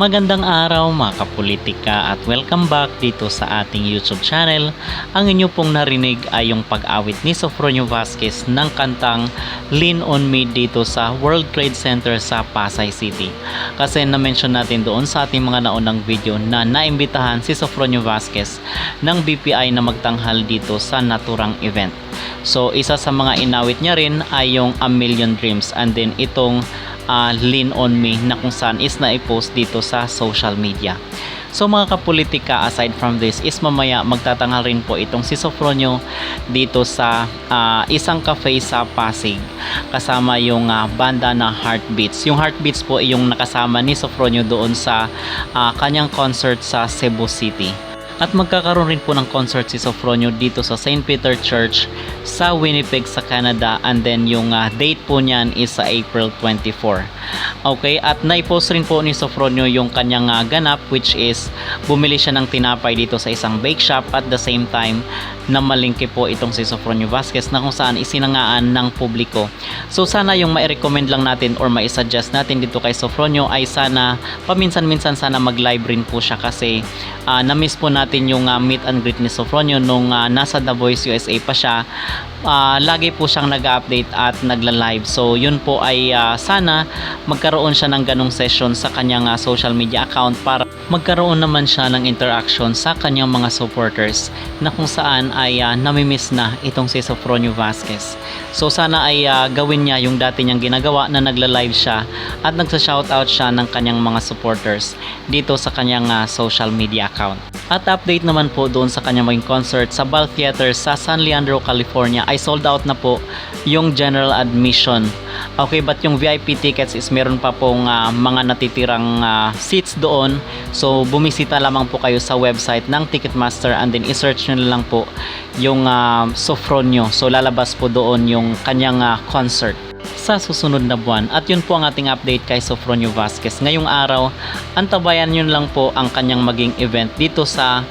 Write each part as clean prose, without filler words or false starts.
Magandang araw mga kapolitika at welcome back dito sa ating YouTube channel. Ang inyo pong narinig ay yung pag-awit ni Sofronio Vasquez ng kantang Lean on Me dito sa World Trade Center sa Pasay City. Kasi na-mention natin doon sa ating mga naunang video na naimbitahan si Sofronio Vasquez ng BPI na magtanghal dito sa naturang event. So isa sa mga inawit niya rin ay yung A Million Dreams and then itong Lean on Me na kung saan is na-post dito sa social media. So mga kapolitika, aside from this is mamaya magtatanghal rin po itong si Sofronio dito sa isang cafe sa Pasig kasama yung banda na Heartbeats. Yung Heartbeats po ay yung nakasama ni Sofronio doon sa kanyang concert sa Cebu City. At magkakaroon rin po ng concert si Sofronio dito sa St. Peter Church sa Winnipeg sa Canada, and then yung date po niyan is sa April 24. Okay, at naipost rin po ni Sofronio yung kanyang ganap, which is bumili siya ng tinapay dito sa isang bake shop at the same time na malingki po itong si Sofronio Vasquez na kung saan isinangaan ng publiko. So sana yung mai-recommend lang natin or mai-suggest natin dito kay Sofronio ay sana paminsan-minsan sana mag-live rin po siya kasi na-miss po natin yung meet and greet ni Sofronio nung nasa The Voice USA pa siya. Lagi po siyang nag-update at nagla-live. So yun po ay sana magkaroon siya ng ganong session sa kanyang social media account para magkaroon naman siya ng interaction sa kanyang mga supporters na kung saan ay namimiss na itong si Sofronio Vasquez. So sana ay gawin niya yung dati niyang ginagawa na nagla-live siya at nagsa-shoutout siya ng kanyang mga supporters dito sa kanyang social media account. At update naman po doon sa kanyang maging concert sa Bal Theater sa San Leandro, California ay sold out na po yung general admission. Okay, but yung VIP tickets is meron pa pong mga natitirang seats doon. So bumisita lamang po kayo sa website ng Ticketmaster and then i-search nyo lang po yung Sofronio. So lalabas po doon yung kanyang concert sa susunod na buwan. At yun po ang ating update kay Sofronio Vasquez ngayong araw. Antabayan yun lang po ang kanyang maging event dito sa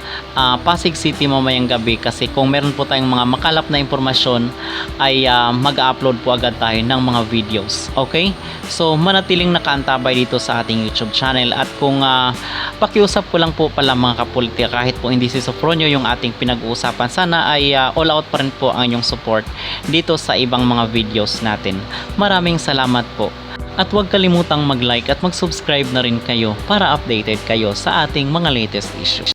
Pasig City mamayang gabi, kasi kung meron po tayong mga makalap na impormasyon ay mag-upload po agad tayo ng mga videos. Okay? So manatiling nakaantabay dito sa ating YouTube channel, at kung pakiusap ko lang po pala mga kapolitika, kahit po hindi si Sofronio yung ating pinag-uusapan, sana ay all out pa rin po ang inyong support dito sa ibang mga videos natin. Maraming salamat po. At huwag kalimutang mag-like at mag-subscribe na rin kayo para updated kayo sa ating mga latest issues.